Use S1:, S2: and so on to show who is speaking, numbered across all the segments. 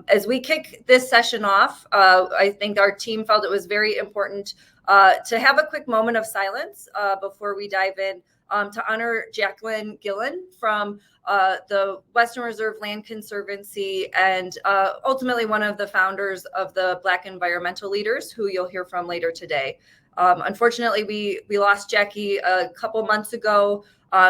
S1: As we kick this session off, I think our team felt it was very important to have a quick moment of silence before we dive in to honor Jacqueline Gillen from the Western Reserve Land Conservancy and ultimately one of the founders of the Black Environmental Leaders, who you'll hear from later today. Unfortunately, we lost Jackie a couple months ago.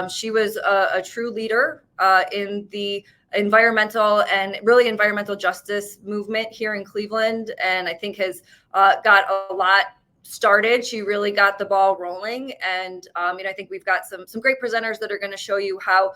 S1: She was a true leader in the environmental and really environmental justice movement here in Cleveland, and I think has got a lot started. She really got the ball rolling, and I think we've got some great presenters that are going to show you how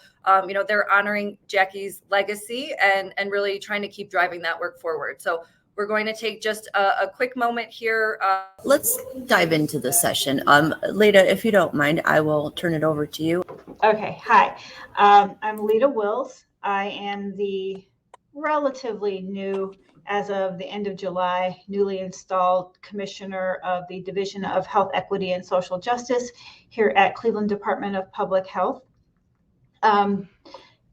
S1: they're honoring Jackie's legacy and really trying to keep driving that work forward. So we're going to take just a quick moment here.
S2: Let's dive into the session. Leda, if you don't mind, I will turn it over to you.
S3: Okay, hi. I'm Leda Wills. I am the relatively new, as of the end of July, newly installed Commissioner of the Division of Health Equity and Social Justice here at Cleveland Department of Public Health.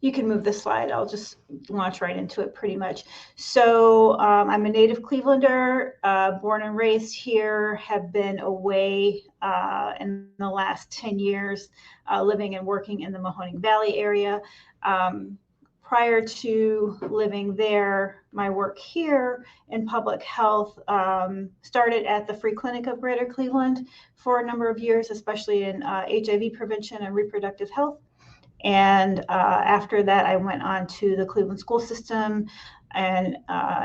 S3: You can move the slide. I'll just launch right into it pretty much. So I'm a native Clevelander, born and raised here, have been away in the last 10 years, living and working in the Mahoning Valley area. Prior to living there, my work here in public health started at the Free Clinic of Greater Cleveland for a number of years, especially in HIV prevention and reproductive health. And after that, I went on to the Cleveland school system and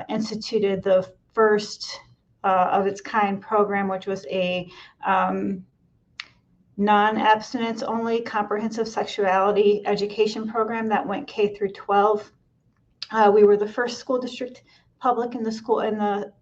S3: instituted the first of its kind program, which was a non-abstinence only comprehensive sexuality education program that went K through 12. We were the first school district public in the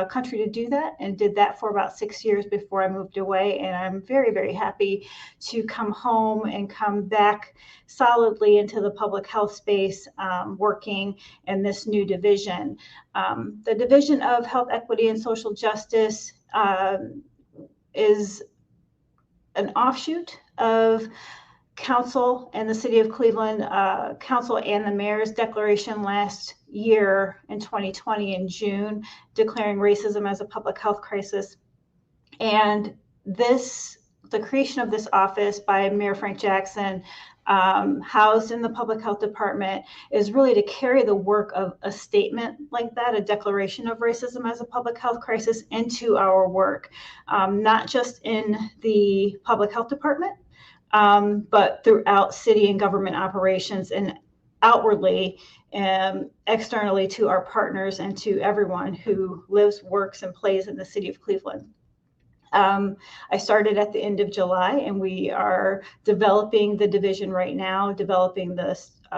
S3: country to do that, and did that for about 6 years before I moved away. And I'm very, very happy to come home and come back solidly into the public health space, working in this new division. The Division of Health Equity and Social Justice is an offshoot of Council and the City of Cleveland, Council and the Mayor's declaration last year in 2020 in June, declaring racism as a public health crisis. And the creation of this office by Mayor Frank Jackson, housed in the Public Health Department, is really to carry the work of a statement like that, a declaration of racism as a public health crisis, into our work, not just in the Public Health Department, but throughout city and government operations, and outwardly and externally to our partners and to everyone who lives, works, and plays in the city of Cleveland. I started at the end of July, and we are developing the division right now, developing the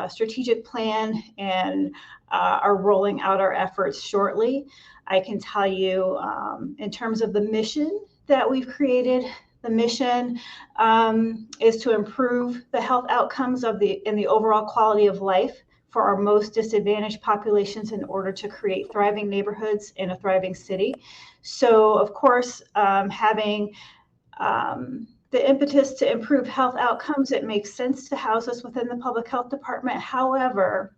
S3: strategic plan, and are rolling out our efforts shortly. I can tell you, in terms of the mission that we've created, the mission is to improve the health outcomes and the overall quality of life for our most disadvantaged populations in order to create thriving neighborhoods in a thriving city. So, of course, having the impetus to improve health outcomes, it makes sense to house us within the Public Health Department. However,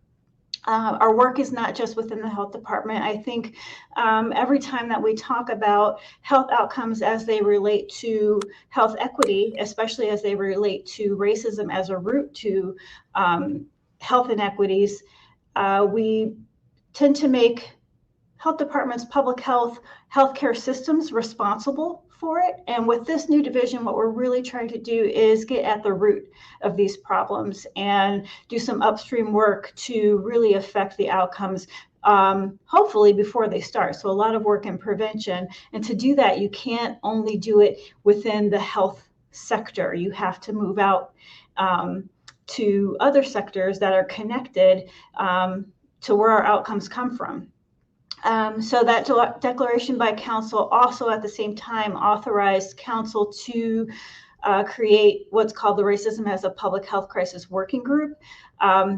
S3: our work is not just within the health department. I think every time that we talk about health outcomes as they relate to health equity, especially as they relate to racism as a root to health inequities, we tend to make health departments, public health, healthcare systems responsible for it. And with this new division, what we're really trying to do is get at the root of these problems and do some upstream work to really affect the outcomes, hopefully before they start. So a lot of work in prevention. And to do that, you can't only do it within the health sector. You have to move out to other sectors that are connected to where our outcomes come from. So that declaration by council also at the same time authorized council to create what's called the Racism as a Public Health Crisis Working Group.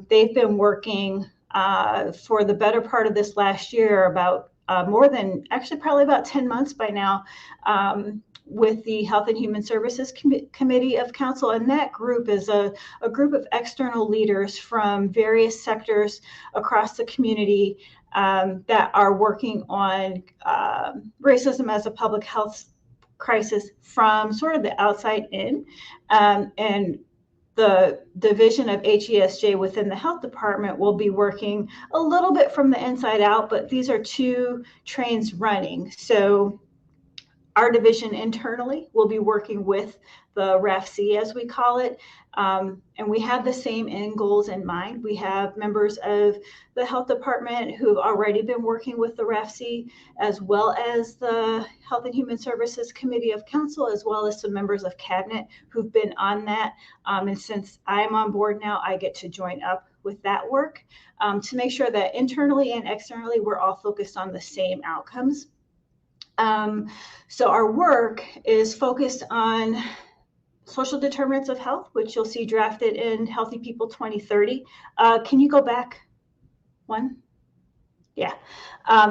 S3: They've been working for the better part of this last year, about probably about 10 months by now, with the Health and Human Services Committee of Council. And that group is a group of external leaders from various sectors across the community that are working on racism as a public health crisis from sort of the outside in. And the division of HESJ within the health department will be working a little bit from the inside out, but these are two trains running. So our division internally will be working with the RAFC, as we call it, and we have the same end goals in mind. We have members of the health department who have already been working with the RAFC, as well as the Health and Human Services Committee of Council, as well as some members of cabinet who've been on that. And since I'm on board now, I get to join up with that work to make sure that internally and externally, we're all focused on the same outcomes. So our work is focused on social determinants of health, which you'll see drafted in Healthy People 2030. Can you go back one? Yeah.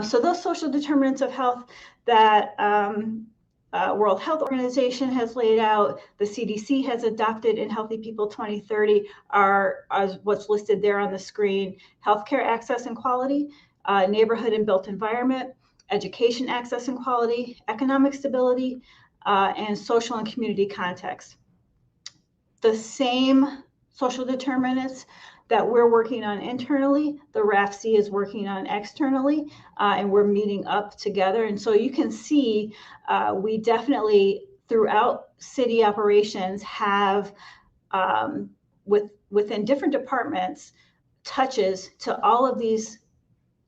S3: So those social determinants of health that World Health Organization has laid out, the CDC has adopted in Healthy People 2030 are what's listed there on the screen: healthcare access and quality, neighborhood and built environment, education access and quality, economic stability, and social and community context. The same social determinants that we're working on internally, the RAFC is working on externally, and we're meeting up together. And so you can see we definitely throughout city operations have within different departments touches to all of these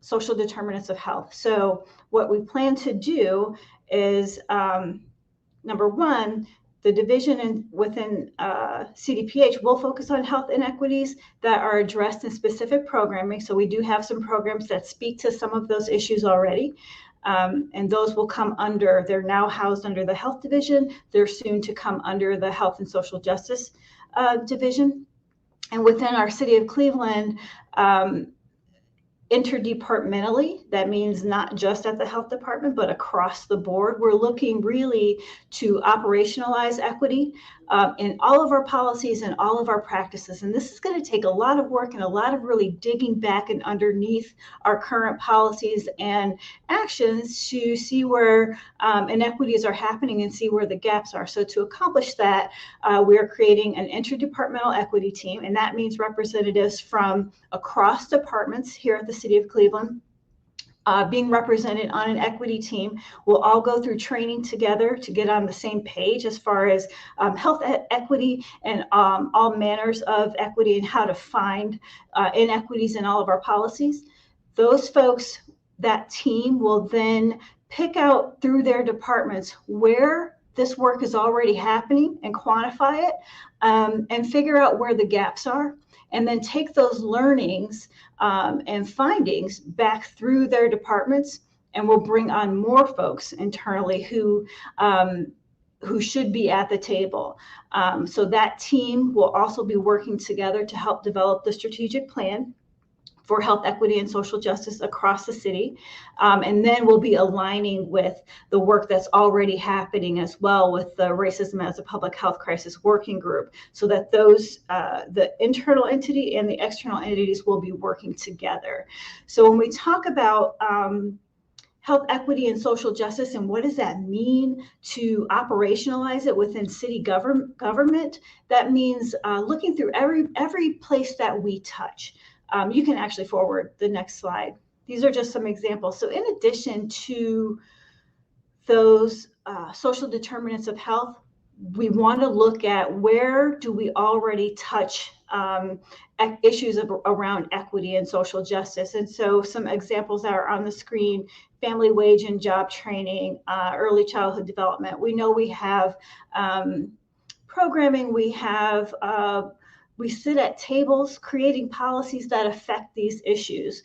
S3: social determinants of health. So what we plan to do is, number one, the division within CDPH will focus on health inequities that are addressed in specific programming. So we do have some programs that speak to some of those issues already. And those will come under, they're now housed under the health division. They're soon to come under the health and social justice division. And within our city of Cleveland, interdepartmentally, that means not just at the health department, but across the board, we're looking really to operationalize equity in all of our policies and all of our practices. And this is going to take a lot of work and a lot of really digging back and underneath our current policies and actions to see where inequities are happening and see where the gaps are. So to accomplish that, we are creating an interdepartmental equity team, and that means representatives from across departments here at the City of Cleveland being represented on an equity team. We'll all go through training together to get on the same page as far as health equity and all manners of equity and how to find inequities in all of our policies. Those folks, that team will then pick out through their departments where this work is already happening and quantify it and figure out where the gaps are, and then take those learnings and findings back through their departments, and we'll bring on more folks internally who should be at the table. So that team will also be working together to help develop the strategic plan for health equity and social justice across the city. And then we'll be aligning with the work that's already happening as well with the Racism as a Public Health Crisis Working Group, so that those, the internal entity and the external entities will be working together. So when we talk about health equity and social justice and what does that mean to operationalize it within city government, that means looking through every place that we touch. You can actually forward the next slide. These are just some examples. So in addition to those social determinants of health, we want to look at where do we already touch issues around equity and social justice. And so some examples that are on the screen: family wage and job training, early childhood development. We know we have programming, we sit at tables creating policies that affect these issues,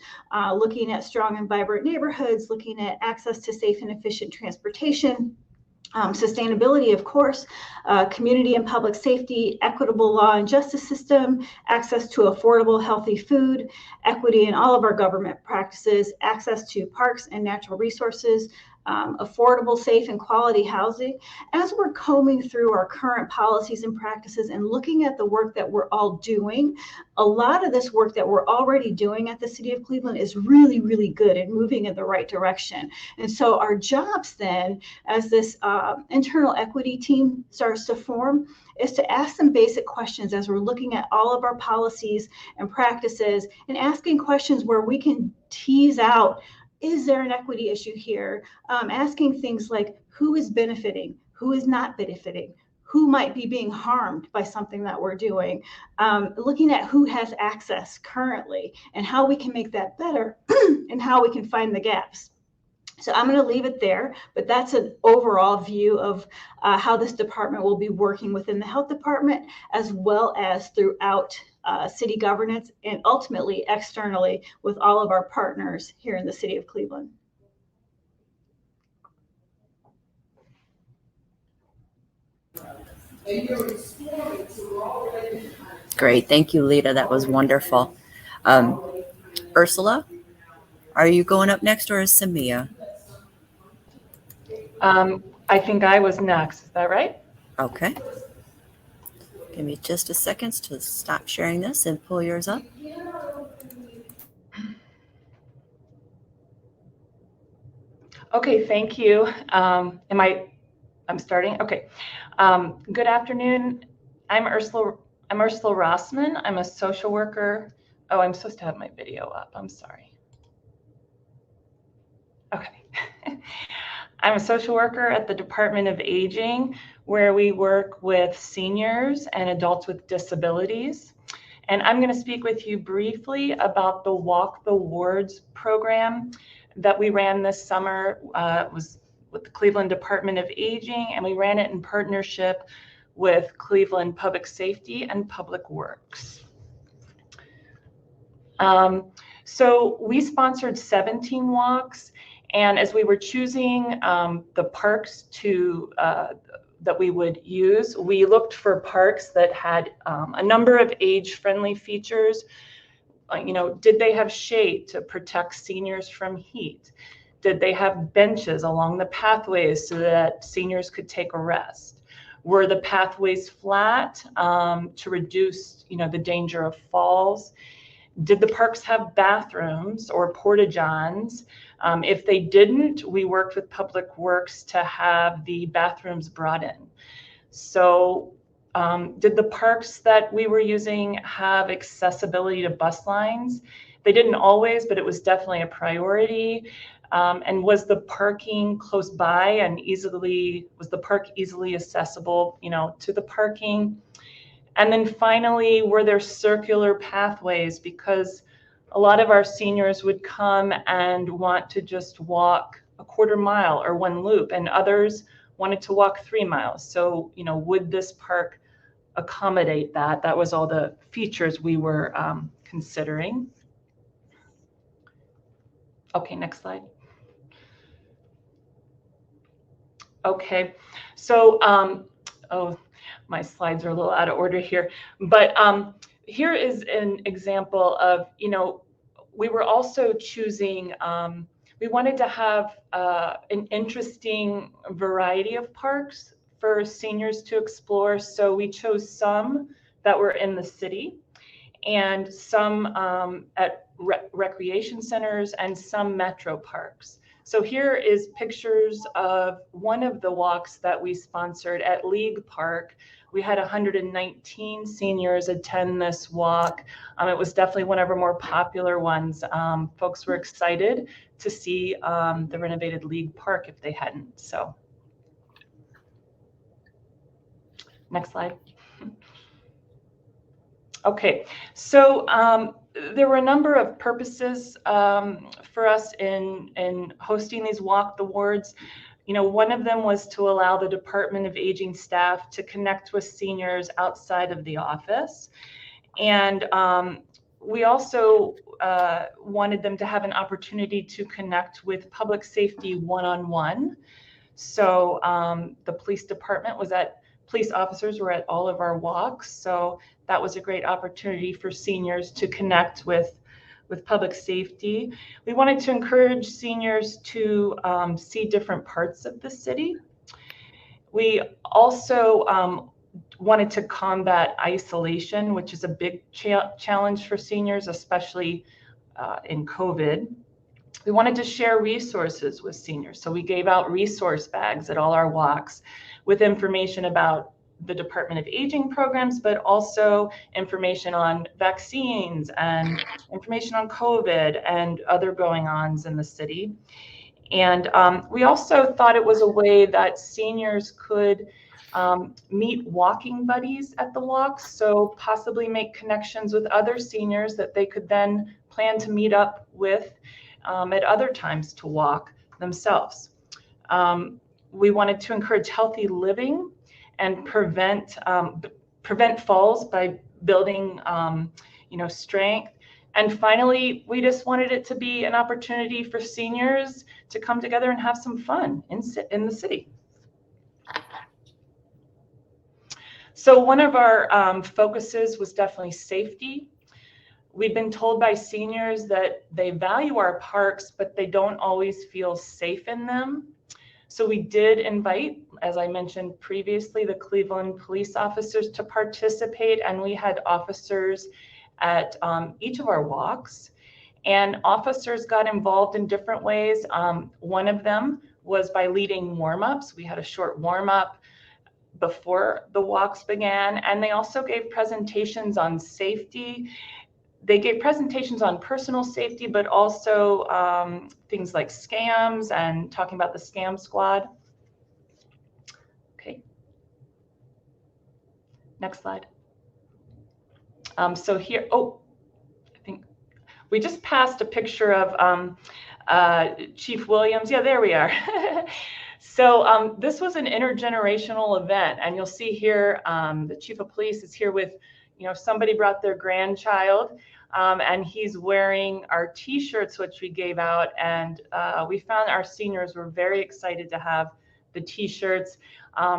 S3: looking at strong and vibrant neighborhoods, looking at access to safe and efficient transportation, sustainability, of course, community and public safety, equitable law and justice system, access to affordable, healthy food, equity in all of our government practices, access to parks and natural resources, affordable, safe, and quality housing. As we're combing through our current policies and practices and looking at the work that we're all doing, a lot of this work that we're already doing at the City of Cleveland is really, really good and moving in the right direction. And so our jobs then, as this internal equity team starts to form, is to ask some basic questions as we're looking at all of our policies and practices, and asking questions where we can tease out, is there an equity issue here? Asking things like, who is benefiting? Who is not benefiting? Who might be being harmed by something that we're doing? Looking at who has access currently and how we can make that better and how we can find the gaps. So I'm going to leave it there, but that's an overall view of how this department will be working within the health department, as well as throughout city governance, and ultimately externally with all of our partners here in the City of Cleveland.
S2: Great. Thank you, Lita. That was wonderful. Ursula, are you going up next, or is SeMia?
S4: I think I was next. Is that right?
S2: Okay. Give me just a second to stop sharing this and pull yours up.
S4: Okay, thank you. I'm starting? Okay. Good afternoon. I'm Ursula Rossman. I'm a social worker. Oh, I'm supposed to have my video up. I'm sorry. Okay. I'm a social worker at the Department of Aging, where we work with seniors and adults with disabilities. And I'm going to speak with you briefly about the Walk the Wards program that we ran this summer. It was with the Cleveland Department of Aging, and we ran it in partnership with Cleveland Public Safety and Public Works. So we sponsored 17 walks, and as we were choosing the parks that we would use, we looked for parks that had a number of age-friendly features. Did they have shade to protect seniors from heat? Did they have benches along the pathways so that seniors could take a rest? Were the pathways flat to reduce, the danger of falls? Did the parks have bathrooms or porta-johns? If they didn't, we worked with Public Works to have the bathrooms brought in. So did the parks that we were using have accessibility to bus lines? They didn't always, but it was definitely a priority. And was the parking close by and was the park easily accessible, to the parking? And then finally, were there circular pathways? Because a lot of our seniors would come and want to just walk a quarter mile or one loop, and others wanted to walk 3 miles. So, would this park accommodate that? That was all the features we were considering. Okay, next slide. Okay, so, my slides are a little out of order here, but here is an example of, we were also choosing, we wanted to have an interesting variety of parks for seniors to explore. So we chose some that were in the city, and some at recreation centers, and some metro parks. So here is pictures of one of the walks that we sponsored at League Park. We had 119 seniors attend this walk. It was definitely one of our more popular ones. Folks were excited to see the renovated League Park if they hadn't. So, next slide. Okay, so there were a number of purposes for us in hosting these Walk the Wards. One of them was to allow the Department of Aging staff to connect with seniors outside of the office. And we also wanted them to have an opportunity to connect with public safety one-on-one. So the police officers were at all of our walks. So that was a great opportunity for seniors to connect with with public safety. We wanted to encourage seniors to see different parts of the city. We also wanted to combat isolation, which is a big challenge for seniors, especially in COVID. We wanted to share resources with seniors. So we gave out resource bags at all our walks with information about the Department of Aging programs, but also information on vaccines and information on COVID and other going-ons in the city. And we also thought it was a way that seniors could meet walking buddies at the walks, so possibly make connections with other seniors that they could then plan to meet up with at other times to walk themselves. We wanted to encourage healthy living and prevent falls by building strength. And finally, we just wanted it to be an opportunity for seniors to come together and have some fun in the city. So one of our focuses was definitely safety. We've been told by seniors that they value our parks, but they don't always feel safe in them. So we did invite, as I mentioned previously, the Cleveland police officers to participate, and we had officers at each of our walks. And officers got involved in different ways. One of them was by leading warm-ups. We had a short warm-up before the walks began, and they also gave presentations on safety. They gave presentations on personal safety, but also things like scams and talking about the scam squad. Okay. Next slide. So here, I think we just passed a picture of Chief Williams. Yeah, there we are. So this was an intergenerational event, and you'll see here the Chief of Police is here with, somebody brought their grandchild, and he's wearing our T-shirts, which we gave out, and we found our seniors were very excited to have the T-shirts.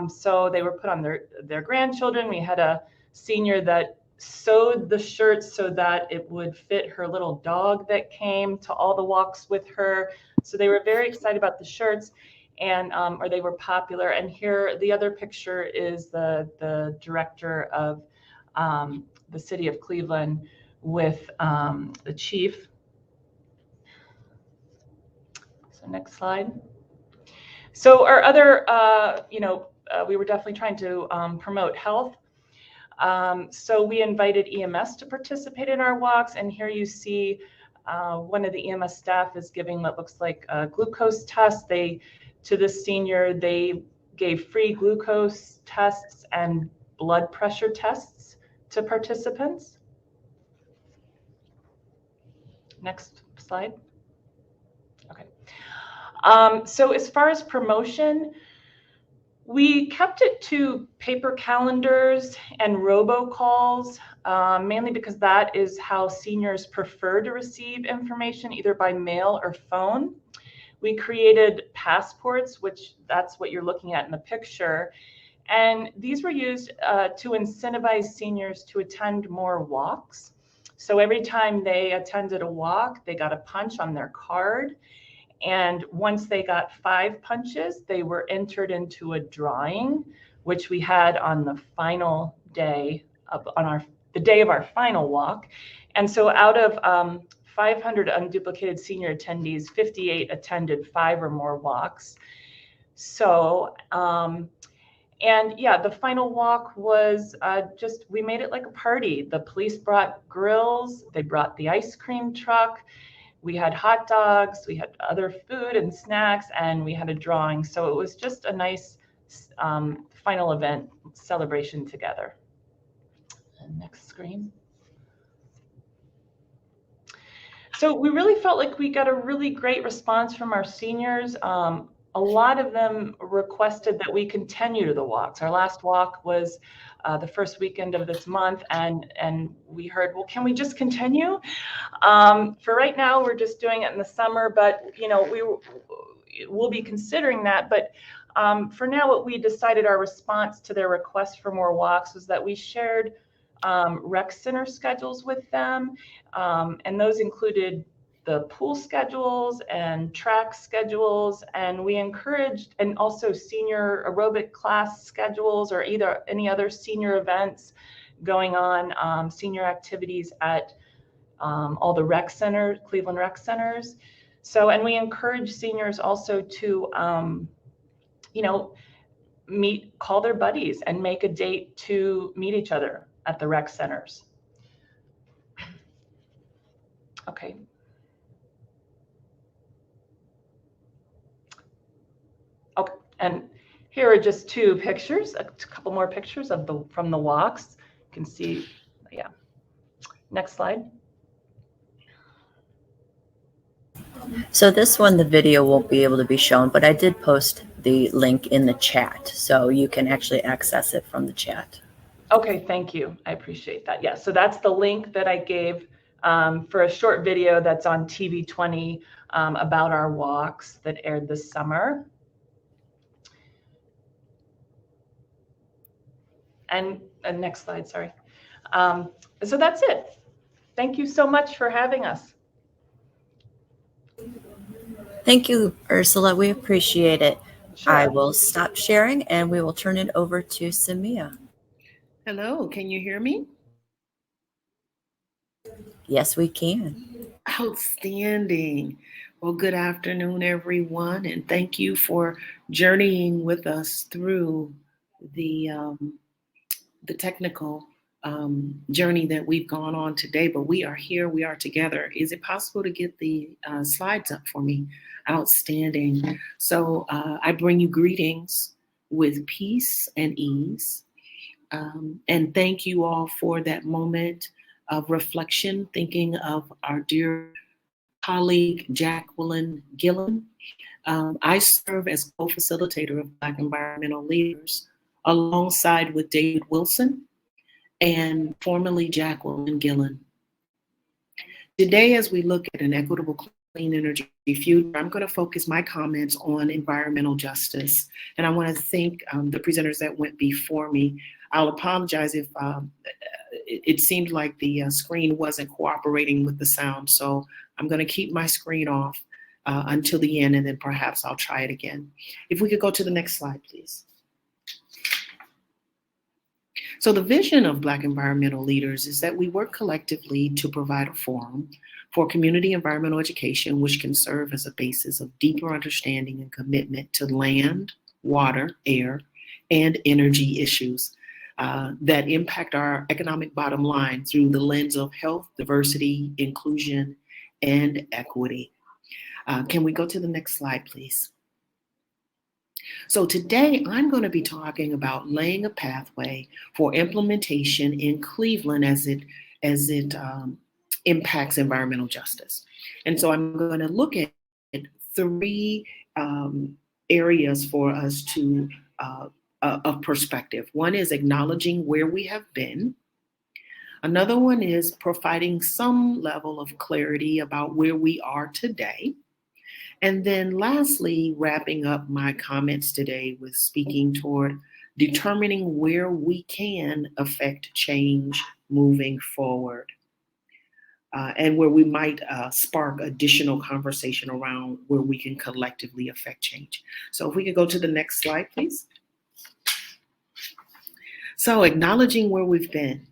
S4: So they were put on their grandchildren. We had a senior that sewed the shirts so that it would fit her little dog that came to all the walks with her. So they were very excited about the shirts, and or they were popular. And here, the other picture is the director of the city of Cleveland with the chief. So next slide. So our other, we were definitely trying to promote health. So we invited EMS to participate in our walks, and here you see one of the EMS staff is giving what looks like a glucose test. To this senior, they gave free glucose tests and blood pressure tests to participants. Next slide. Okay. So as far as promotion, we kept it to paper calendars and robocalls, mainly because that is how seniors prefer to receive information, either by mail or phone. We created passports, which that's what you're looking at in the picture. And these were used to incentivize seniors to attend more walks. So every time they attended a walk, they got a punch on their card. And once they got 5 punches, they were entered into a drawing, which we had on the final day the day of our final walk. And so out of 500 unduplicated senior attendees, 58 attended 5 or more walks. So, and yeah, the final walk was we made it like a party. The police brought grills, they brought the ice cream truck, we had hot dogs, we had other food and snacks, and we had a drawing. So it was just a nice final event celebration together. And next screen. So we really felt like we got a really great response from our seniors. A lot of them requested that we continue to the walks. Our last walk was the first weekend of this month, and we heard, well, can we just continue? For right now, we're just doing it in the summer, but we'll be considering that. But for now, what we decided our response to their request for more walks was that we shared rec center schedules with them, and those included the pool schedules and track schedules, and we encouraged, and also senior aerobic class schedules or either any other senior events going on, senior activities at all the rec centers, Cleveland rec centers. So, and we encourage seniors also to, call their buddies and make a date to meet each other at the rec centers. Okay. Okay, and here are just two pictures, a couple more pictures of from the walks. You can see, yeah. Next slide.
S2: So this one, the video won't be able to be shown, but I did post the link in the chat, so you can actually access it from the chat.
S4: Okay, thank you. I appreciate that. Yeah, so that's the link that I gave for a short video that's on TV 20 about our walks that aired this summer. And next slide, sorry. So that's it. Thank you so much for having us.
S2: Thank you, Ursula. We appreciate it.
S4: Sure.
S2: I will stop sharing and we will turn it over to SeMia.
S5: Hello, can you hear me?
S2: Yes, we can.
S5: Outstanding. Well, good afternoon, everyone, and thank you for journeying with us through the technical journey that we've gone on today. But we are here, we are together. Is it possible to get the slides up for me? Outstanding. So I bring you greetings with peace and ease. And thank you all for that moment of reflection, thinking of our dear colleague, Jacqueline Gillen. I serve as co-facilitator of Black Environmental Leaders alongside with David Wilson and formerly Jacqueline Gillen. Today, as we look at an equitable clean energy future, I'm going to focus my comments on environmental justice. And I want to thank the presenters that went before me. I'll apologize if it seemed like the screen wasn't cooperating with the sound. So I'm going to keep my screen off until the end, and then perhaps I'll try it again. If we could go to the next slide, please. So the vision of Black environmental leaders is that we work collectively to provide a forum for community environmental education, which can serve as a basis of deeper understanding and commitment to land, water, air, and energy issues that impact our economic bottom line through the lens of health, diversity, inclusion, and equity. Can we go to the next slide, please? So today I'm going to be talking about laying a pathway for implementation in Cleveland as it impacts environmental justice. And so I'm going to look at three areas for us to of perspective. One is acknowledging where we have been. Another one is providing some level of clarity about where we are today. And then lastly, wrapping up my comments today with speaking toward determining where we can affect change moving forward, and where we might spark additional conversation around where we can collectively affect change. So if we could go to the next slide, please. So acknowledging where we've been.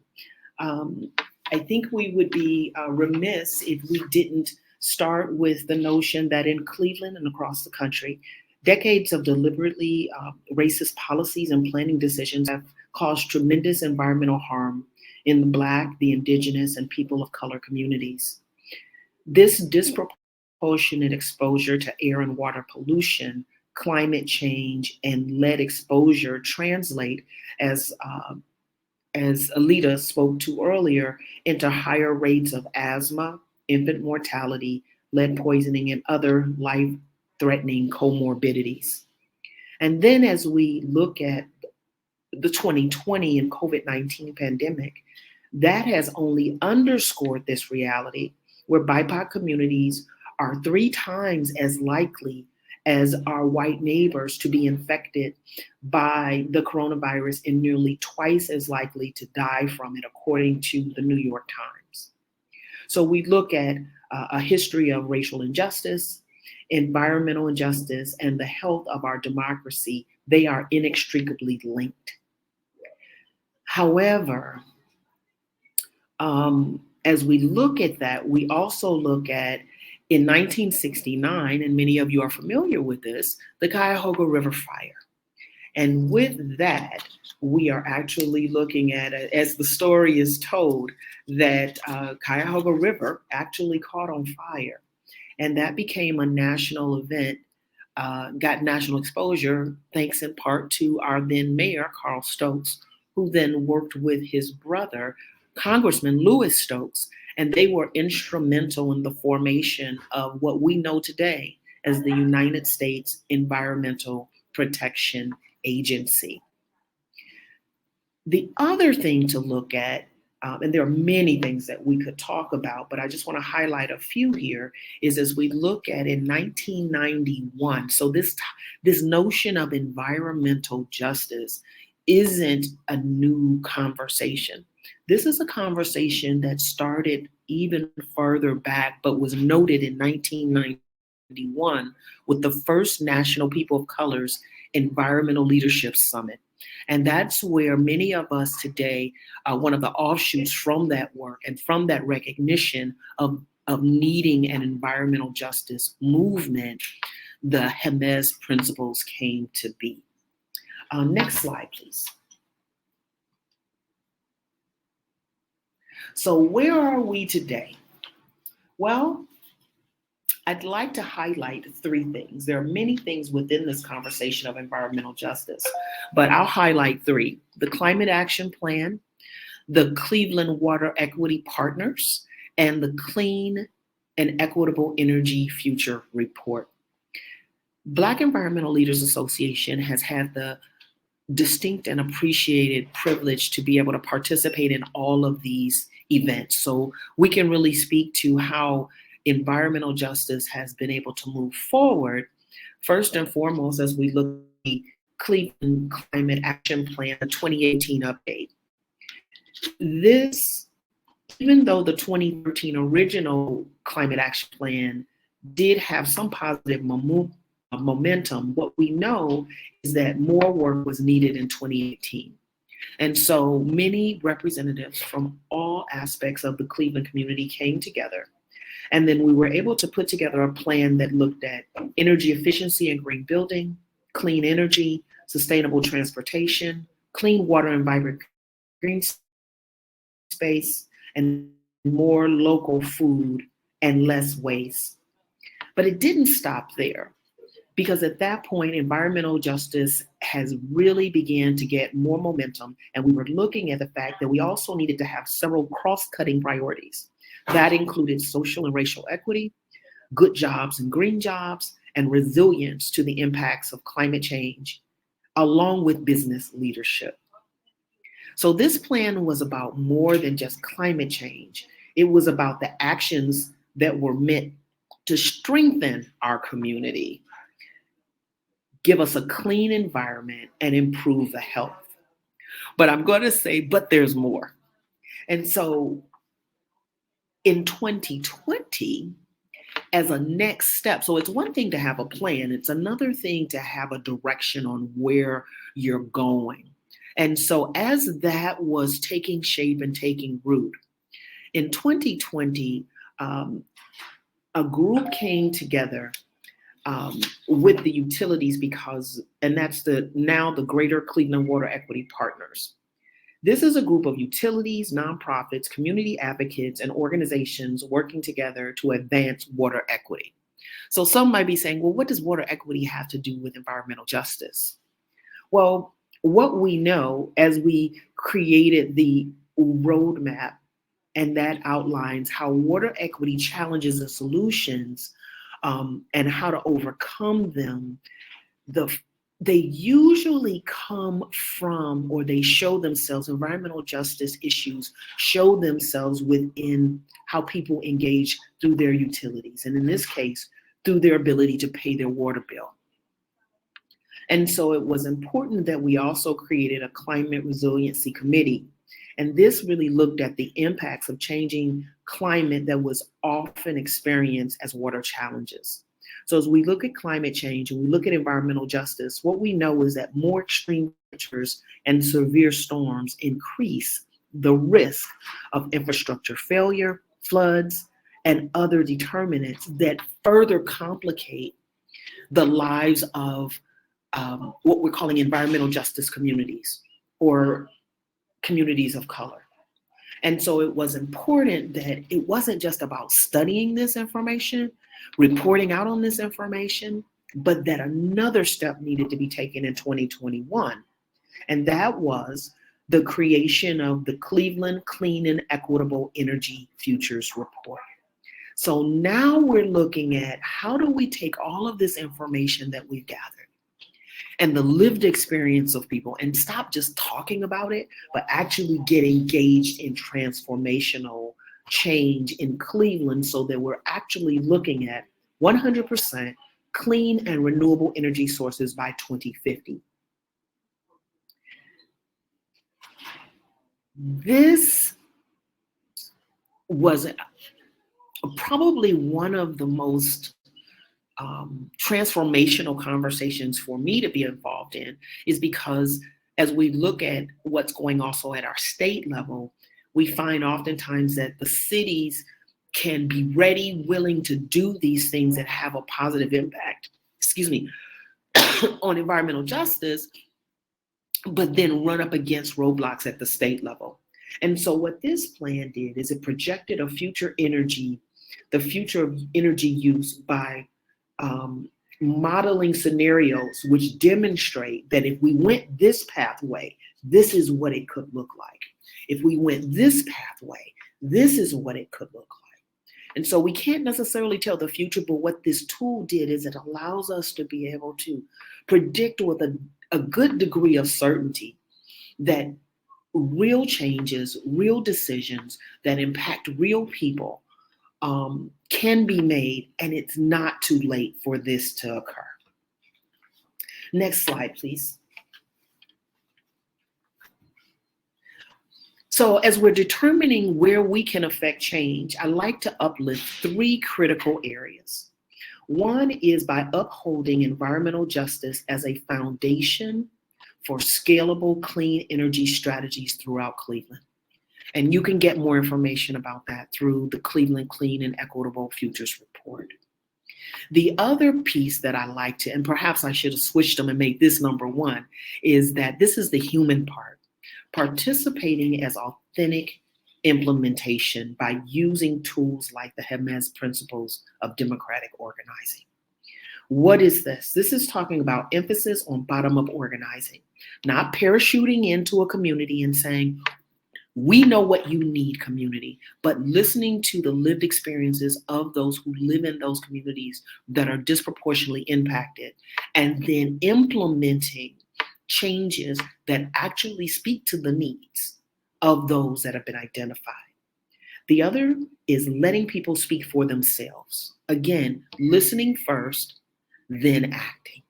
S5: I think we would be remiss if we didn't start with the notion that in Cleveland and across the country, decades of deliberately racist policies and planning decisions have caused tremendous environmental harm in the Black, the Indigenous, and people of color communities. This disproportionate exposure to air and water pollution, climate change, and lead exposure translate, as Alita spoke to earlier, into higher rates of asthma, infant mortality, lead poisoning, and other life-threatening comorbidities. And then as we look at the 2020 and COVID-19 pandemic, that has only underscored this reality where BIPOC communities are 3 times as likely as our white neighbors to be infected by the coronavirus and nearly twice as likely to die from it, according to the New York Times. So we look at a history of racial injustice, environmental injustice, and the health of our democracy. They are inextricably linked. However, as we look at that, we also look at, in 1969, and many of you are familiar with this, the Cuyahoga River fire. And with that, we are actually looking at, as the story is told, that Cuyahoga River actually caught on fire. And that became a national event, got national exposure, thanks in part to our then mayor, Carl Stokes, who then worked with his brother, Congressman Louis Stokes, and they were instrumental in the formation of what we know today as the United States Environmental Protection Agency. The other thing to look at, and there are many things that we could talk about, but I just want to highlight a few here, is as we look at in 1991, so this notion of environmental justice isn't a new conversation. This is a conversation that started even further back, but was noted in 1991 with the first National People of Color's Environmental Leadership Summit. And that's where many of us today, one of the offshoots from that work and from that recognition of needing an environmental justice movement, the Jemez principles came to be. Next slide, please. So where are we today? Well, I'd like to highlight three things. There are many things within this conversation of environmental justice, but I'll highlight three: the Climate Action Plan, the Cleveland Water Equity Partners, and the Clean and Equitable Energy Future Report. Black Environmental Leaders Association has had the distinct and appreciated privilege to be able to participate in all of these events. So we can really speak to how environmental justice has been able to move forward. First and foremost, as we look at the Cleveland Climate Action Plan, the 2018 update. This, even though the 2013 original Climate Action Plan did have some positive momentum, what we know is that more work was needed in 2018. And so many representatives from all aspects of the Cleveland community came together. And then we were able to put together a plan that looked at energy efficiency and green building, clean energy, sustainable transportation, clean water and vibrant green space, and more local food and less waste. But it didn't stop there, because at that point, environmental justice has really began to get more momentum. And we were looking at the fact that we also needed to have several cross-cutting priorities. That included social and racial equity, good jobs and green jobs, and resilience to the impacts of climate change, along with business leadership. So this plan was about more than just climate change. It was about the actions that were meant to strengthen our community, give us a clean environment, and improve the health. But I'm going to say, but there's more. And so in 2020, as a next step, so it's one thing to have a plan, it's another thing to have a direction on where you're going. And so as that was taking shape and taking root, in 2020, a group came together with the utilities and that's now the Greater Cleveland Water Equity Partners. This is a group of utilities, nonprofits, community advocates, and organizations working together to advance water equity. So some might be saying, well, what does water equity have to do with environmental justice? Well, what we know as we created the roadmap, and that outlines how water equity challenges and solutions and how to overcome them, they usually come from, or they show themselves, environmental justice issues show themselves within how people engage through their utilities. And in this case, through their ability to pay their water bill. And so it was important that we also created a climate resiliency committee. And this really looked at the impacts of changing climate that was often experienced as water challenges. So as we look at climate change and we look at environmental justice, what we know is that more extreme temperatures and severe storms increase the risk of infrastructure failure, floods, and other determinants that further complicate the lives of what we're calling environmental justice communities or communities of color. And so it was important that it wasn't just about studying this information, reporting out on this information, but that another step needed to be taken in 2021. And that was the creation of the Cleveland Clean and Equitable Energy Futures Report. So now we're looking at how do we take all of this information that we've gathered and the lived experience of people and stop just talking about it, but actually get engaged in transformational change in Cleveland so that we're actually looking at 100% clean and renewable energy sources by 2050. This was probably one of the most transformational conversations for me to be involved in, is because as we look at what's going also at our state level, we find oftentimes that the cities can be ready, willing to do these things that have a positive impact, on environmental justice, but then run up against roadblocks at the state level. And so what this plan did is it projected the future of energy use by modeling scenarios which demonstrate that if we went this pathway, this is what it could look like. If we went this pathway, this is what it could look like. And so we can't necessarily tell the future, but what this tool did is it allows us to be able to predict with a good degree of certainty that real changes, real decisions that impact real people can be made, and it's not too late for this to occur. Next slide, please. So as we're determining where we can affect change, I like to uplift 3 critical areas. One is by upholding environmental justice as a foundation for scalable clean energy strategies throughout Cleveland. And you can get more information about that through the Cleveland Clean and Equitable Futures Report. The other piece that I like to, and perhaps I should have switched them and made this number 1, is that this is the human part. Participating as authentic implementation by using tools like the Hermes principles of democratic organizing. What is this? This is talking about emphasis on bottom-up organizing, not parachuting into a community and saying, we know what you need, community, but listening to the lived experiences of those who live in those communities that are disproportionately impacted, and then implementing changes that actually speak to the needs of those that have been identified. The other is letting people speak for themselves. Again, listening first, then acting.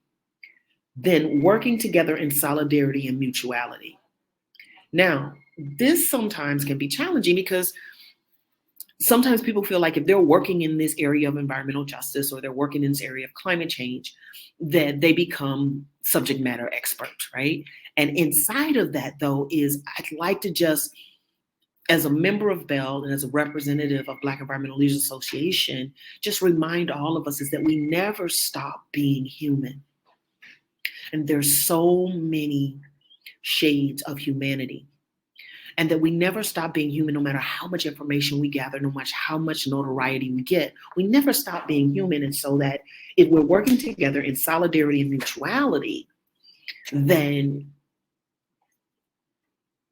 S5: Then working together in solidarity and mutuality. Now, this sometimes can be challenging because sometimes people feel like if they're working in this area of environmental justice or they're working in this area of climate change, that they become subject matter experts, right? And inside of that, though, is I'd like to just, as a member of BEL and as a representative of Black Environmental Leaders Association, just remind all of us is that we never stop being human. And there's so many shades of humanity. And that we never stop being human, no matter how much information we gather, no matter how much notoriety we get, we never stop being human. And so that if we're working together in solidarity and mutuality, then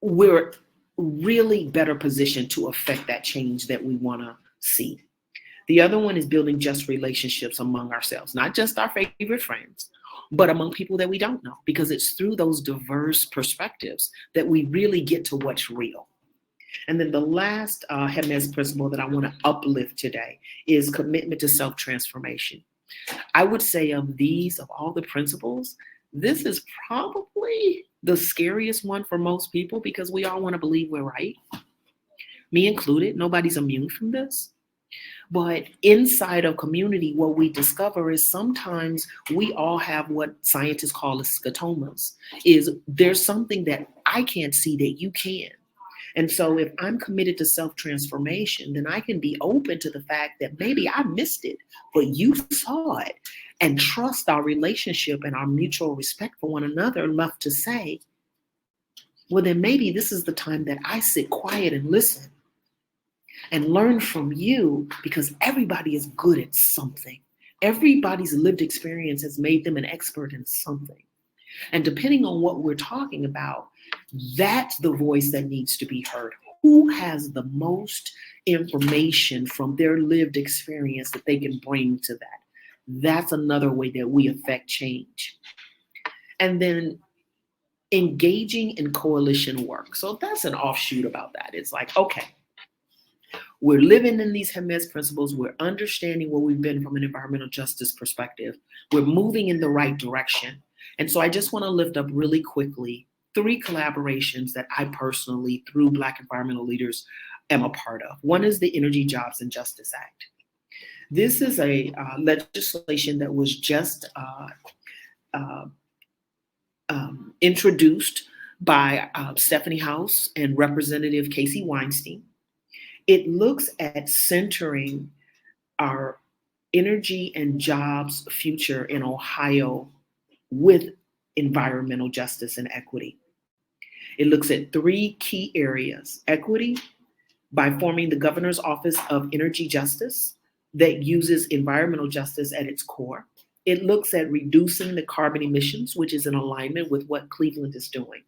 S5: we're really better positioned to affect that change that we want to see. The other one is building just relationships among ourselves, not just our favorite friends, but among people that we don't know, because it's through those diverse perspectives that we really get to what's real. And then the last Hermes principle that I want to uplift today is commitment to self-transformation. I would say of all the principles, this is probably the scariest one for most people because we all want to believe we're right. Me included, nobody's immune from this. But inside of community, what we discover is sometimes we all have what scientists call as scotomas, is there's something that I can't see that you can. And so if I'm committed to self-transformation, then I can be open to the fact that maybe I missed it, but you saw it, and trust our relationship and our mutual respect for one another enough to say, well, then maybe this is the time that I sit quiet and listen and learn from you, because everybody is good at something. Everybody's lived experience has made them an expert in something. And depending on what we're talking about, that's the voice that needs to be heard. Who has the most information from their lived experience that they can bring to that? That's another way that we affect change. And then engaging in coalition work. So that's an offshoot about that. It's like, okay, we're living in these HEMES principles. We're understanding where we've been from an environmental justice perspective. We're moving in the right direction. And so I just want to lift up really quickly 3 collaborations that I personally, through Black environmental leaders, am a part of. One is the Energy, Jobs, and Justice Act. This is a legislation that was just introduced by Stephanie House and Representative Casey Weinstein. It looks at centering our energy and jobs future in Ohio with environmental justice and equity. It looks at 3 key areas: equity, by forming the Governor's Office of Energy Justice that uses environmental justice at its core. It looks at reducing the carbon emissions, which is in alignment with what Cleveland is doing.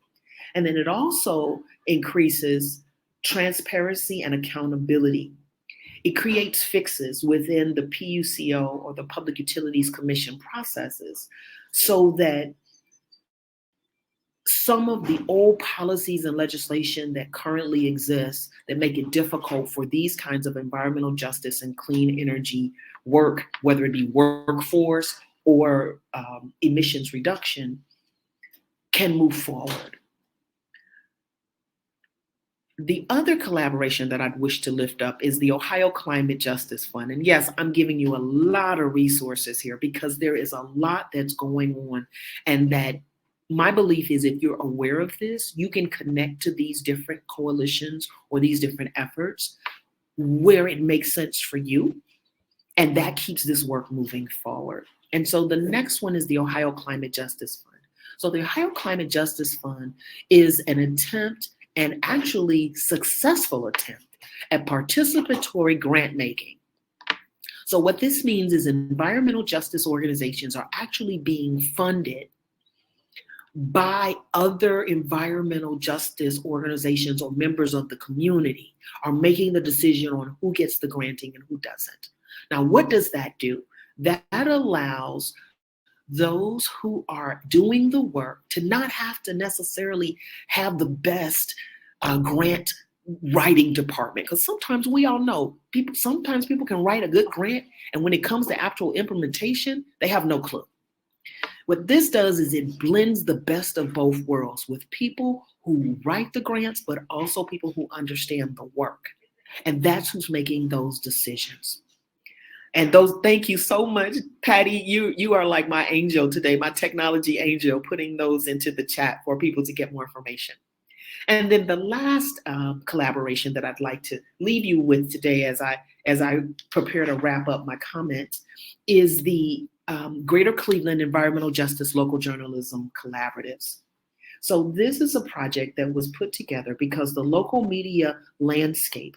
S5: And then it also increases transparency and accountability. It creates fixes within the PUCO, or the Public Utilities Commission processes, so that some of the old policies and legislation that currently exist that make it difficult for these kinds of environmental justice and clean energy work, whether it be workforce or emissions reduction, can move forward. The other collaboration that I'd wish to lift up is the Ohio Climate Justice Fund. And yes, I'm giving you a lot of resources here because there is a lot that's going on, and that my belief is if you're aware of this, you can connect to these different coalitions or these different efforts where it makes sense for you. And that keeps this work moving forward. And so the next one is the Ohio Climate Justice Fund. So the Ohio Climate Justice Fund is an attempt, an actually successful attempt, at participatory grant making. So what this means is environmental justice organizations are actually being funded by other environmental justice organizations, or members of the community are making the decision on who gets the granting and who doesn't. Now, what does that do? That allows those who are doing the work to not have to necessarily have the best grant writing department. Because sometimes we all know sometimes people can write a good grant, and when it comes to actual implementation, they have no clue. What this does is it blends the best of both worlds with people who write the grants, but also people who understand the work. And that's who's making those decisions. And thank you so much, Patty. You are like my angel today, my technology angel, putting those into the chat for people to get more information. And then the last collaboration that I'd like to leave you with today as I prepare to wrap up my comments is the Greater Cleveland Environmental Justice Local Journalism Collaboratives. So this is a project that was put together because the local media landscape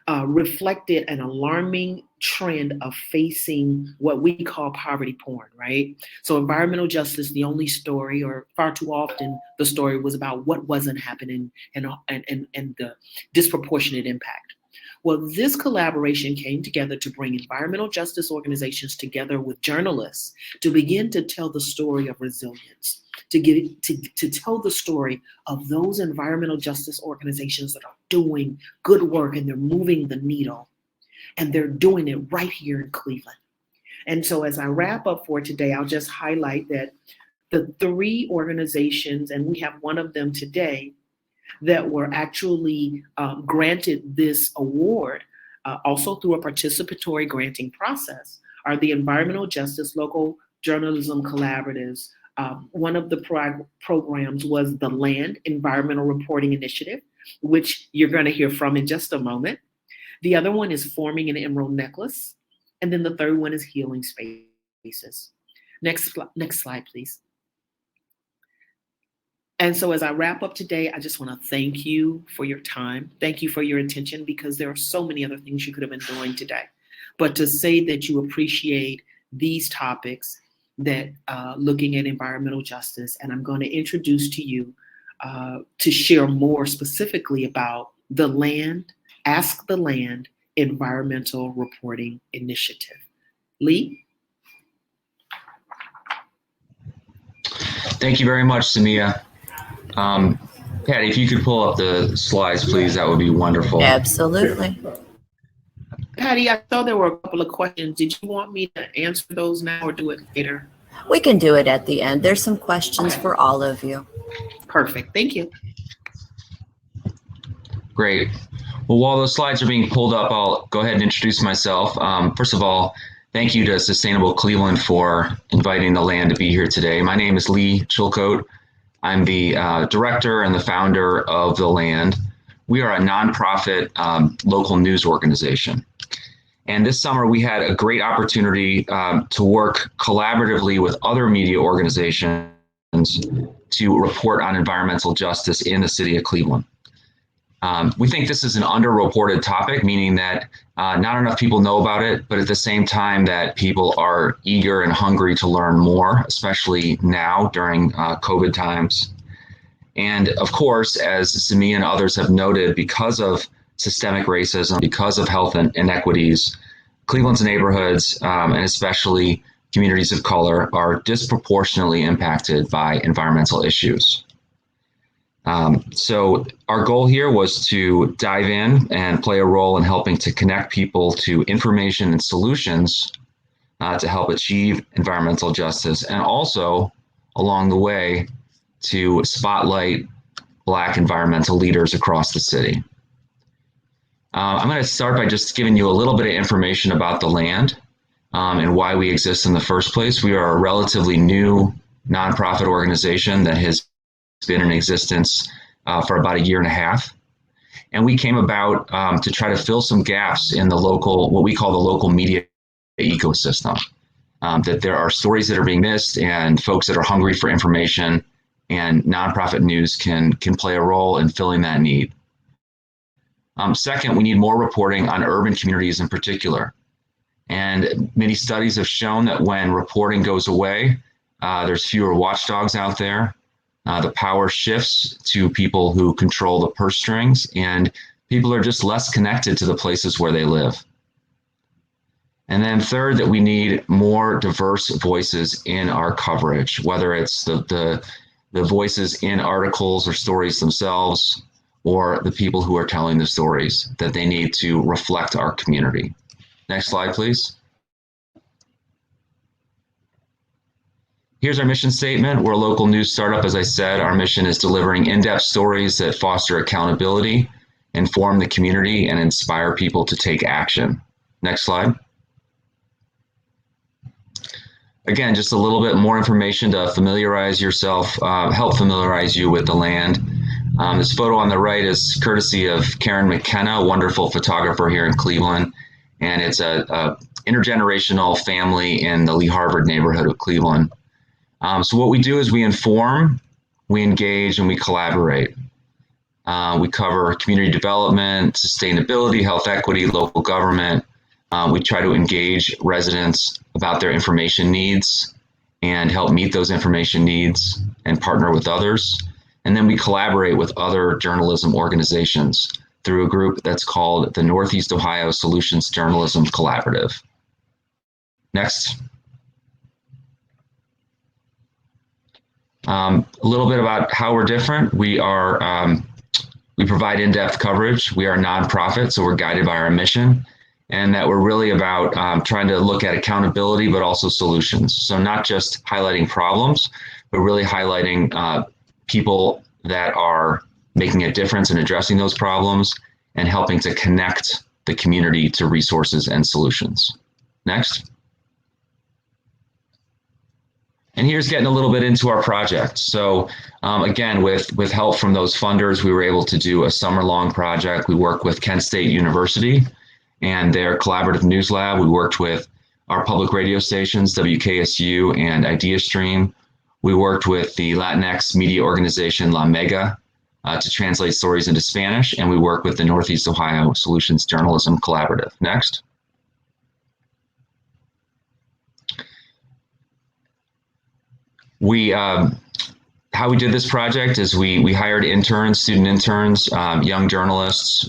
S5: reflected an alarming trend of facing what we call poverty porn, right? So environmental justice, the only story, or far too often the story, was about what wasn't happening and the disproportionate impact. Well, this collaboration came together to bring environmental justice organizations together with journalists to begin to tell the story of resilience, to tell the story of those environmental justice organizations that are doing good work and they're moving the needle, and they're doing it right here in Cleveland. And so as I wrap up for today, I'll just highlight that the 3 organizations, and we have one of them today, that were actually granted this award, also through a participatory granting process, are the Environmental Justice Local Journalism Collaboratives. One of the programs was the Land Environmental Reporting Initiative, which you're going to hear from in just a moment. The other one is Forming an Emerald Necklace. And then the third one is Healing Spaces. Next slide, please. And so as I wrap up today, I just want to thank you for your time. Thank you for your attention, because there are so many other things you could have been doing today. But to say that you appreciate these topics, that looking at environmental justice, and I'm going to introduce to you to share more specifically about the Land, Ask the Land Environmental Reporting Initiative. Lee?
S6: Thank you very much, SeMia. Patty, if you could pull up the slides, please, that would be wonderful.
S2: Absolutely.
S5: Patty, I saw there were a couple of questions. Did you want me to answer those now or do it later?
S2: We can do it at the end. There's some questions for all of you.
S5: Perfect. Thank you.
S6: Great. Well, while those slides are being pulled up, I'll go ahead and introduce myself. First of all, thank you to Sustainable Cleveland for inviting the Land to be here today. My name is Lee Chilcote. I'm the director and the founder of the Land. We are a nonprofit local news organization. And this summer we had a great opportunity to work collaboratively with other media organizations to report on environmental justice in the city of Cleveland. We think this is an underreported topic, meaning that not enough people know about it, but at the same time that people are eager and hungry to learn more, especially now during COVID times. And of course, as SeMia and others have noted, because of systemic racism, because of health inequities, Cleveland's neighborhoods, and especially communities of color, are disproportionately impacted by environmental issues. So our goal here was to dive in and play a role in helping to connect people to information and solutions to help achieve environmental justice, and also along the way to spotlight Black environmental leaders across the city. I'm going to start by just giving you a little bit of information about the Land and why we exist in the first place. We are a relatively new nonprofit organization that has been in existence for about 1.5 years. And we came about to try to fill some gaps in the local, what we call the local media ecosystem. That there are stories that are being missed and folks that are hungry for information, and nonprofit news can play a role in filling that need. Second, we need more reporting on urban communities in particular. And many studies have shown that when reporting goes away, there's fewer watchdogs out there. The power shifts to people who control the purse strings, and people are just less connected to the places where they live. And then third, that we need more diverse voices in our coverage, whether it's the voices in articles or stories themselves, or the people who are telling the stories, that they need to reflect our community. Next slide, please. Here's our mission statement. We're a local news startup. As I said, our mission is delivering in-depth stories that foster accountability, inform the community, and inspire people to take action. Next slide. Again, just a little bit more information to familiarize yourself, help familiarize you with the Land. This photo on the right is courtesy of Karen McKenna, a wonderful photographer here in Cleveland. And it's a intergenerational family in the Lee Harvard neighborhood of Cleveland. So what we do is we inform, we engage, and we collaborate. We cover community development, sustainability, health equity, local government. We try to engage residents about their information needs and help meet those information needs and partner with others. And then we collaborate with other journalism organizations through a group that's called the Northeast Ohio Solutions Journalism Collaborative. Next. A little bit about how we're different. We provide in-depth coverage. We are a nonprofit, so we're guided by our mission. and that were really about trying to look at accountability, but also solutions. So not just highlighting problems, but really highlighting people that are making a difference in addressing those problems and helping to connect the community to resources and solutions. Next. And here's getting a little bit into our project. So again, with help from those funders, we were able to do a summer-long project. We worked with Kent State University and their collaborative news lab. We worked with our public radio stations, WKSU and IdeaStream. We worked with the Latinx media organization La Mega to translate stories into Spanish, and we worked with the Northeast Ohio Solutions Journalism Collaborative. Next. How we did this project is we hired interns, student interns, young journalists,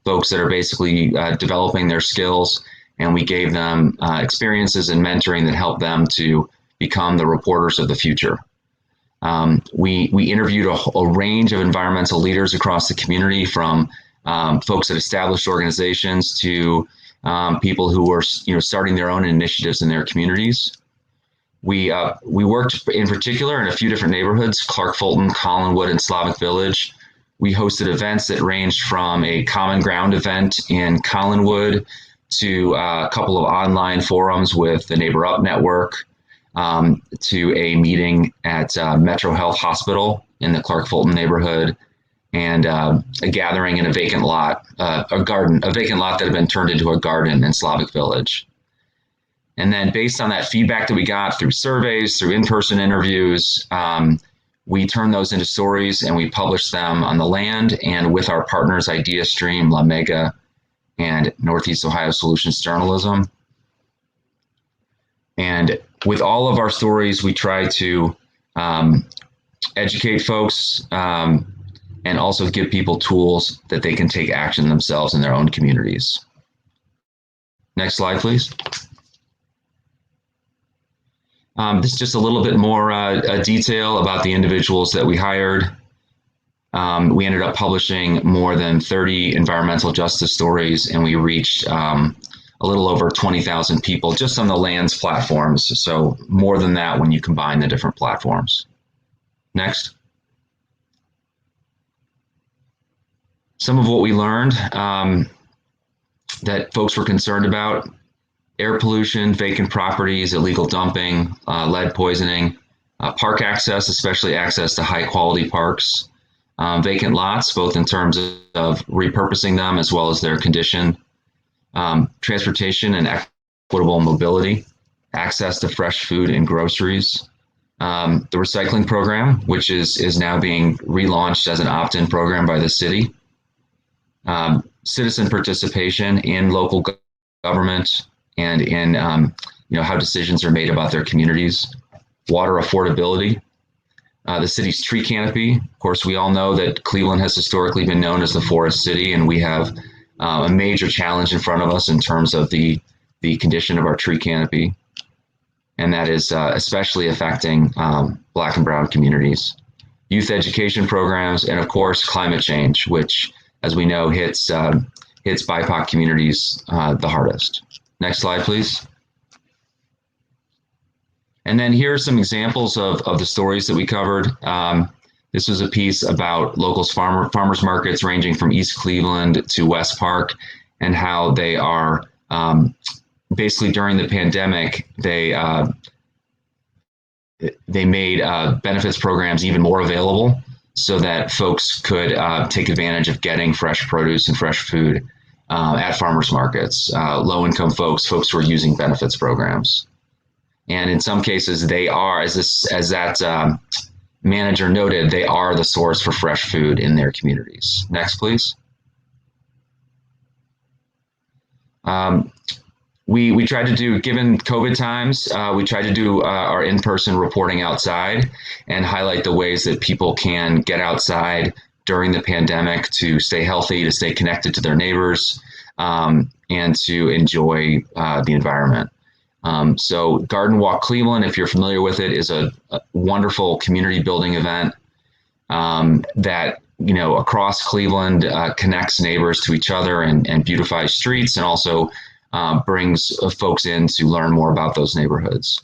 S6: folks that are basically developing their skills, and we gave them experiences and mentoring that helped them to become the reporters of the future. We interviewed a range of environmental leaders across the community, from folks at established organizations to people who were starting their own initiatives in their communities. We worked in particular in a few different neighborhoods: Clark Fulton, Collinwood, and Slavic Village. We hosted events that ranged from a Common Ground event in Collinwood to a couple of online forums with the Neighbor Up Network, to a meeting at Metro Health Hospital in the Clark Fulton neighborhood, and a gathering in a vacant lot, a vacant lot that had been turned into a garden in Slavic Village. And then based on that feedback that we got through surveys, through in-person interviews, we turned those into stories and we published them on the land and with our partners, IdeaStream, La Mega, and Northeast Ohio Solutions Journalism. And with all of our stories, we try to educate folks and also give people tools that they can take action themselves in their own communities. Next slide, please. This is just a little bit more detail about the individuals that we hired. We ended up publishing more than 30 environmental justice stories, and we reached a little over 20,000 people just on the land's platforms. So more than that when you combine the different platforms. Next. Some of what we learned that folks were concerned about: air pollution, vacant properties, illegal dumping, lead poisoning, park access, especially access to high quality parks, vacant lots, both in terms of repurposing them as well as their condition, transportation and equitable mobility, access to fresh food and groceries, the recycling program, which is now being relaunched as an opt-in program by the city, citizen participation in local government, and in how decisions are made about their communities, water affordability, the city's tree canopy. Of course, we all know that Cleveland has historically been known as the forest city, and we have a major challenge in front of us in terms of the condition of our tree canopy, and that is especially affecting Black and Brown communities. Youth education programs, and of course, climate change, which, as we know, hits BIPOC communities the hardest. Next slide, please. And then here are some examples of the stories that we covered. This was a piece about local farmers markets ranging from East Cleveland to West Park, and how they are basically during the pandemic, they made benefits programs even more available so that folks could take advantage of getting fresh produce and fresh food at farmers markets, low-income folks who are using benefits programs. And in some cases, they are, as that manager noted, they are the source for fresh food in their communities. Next, please. We tried to do, given COVID times, we tried to do our in-person reporting outside and highlight the ways that people can get outside during the pandemic to stay healthy, to stay connected to their neighbors, and to enjoy the environment. So Garden Walk Cleveland, if you're familiar with it, is a wonderful community building event that across Cleveland, connects neighbors to each other and beautifies streets, and also brings folks in to learn more about those neighborhoods.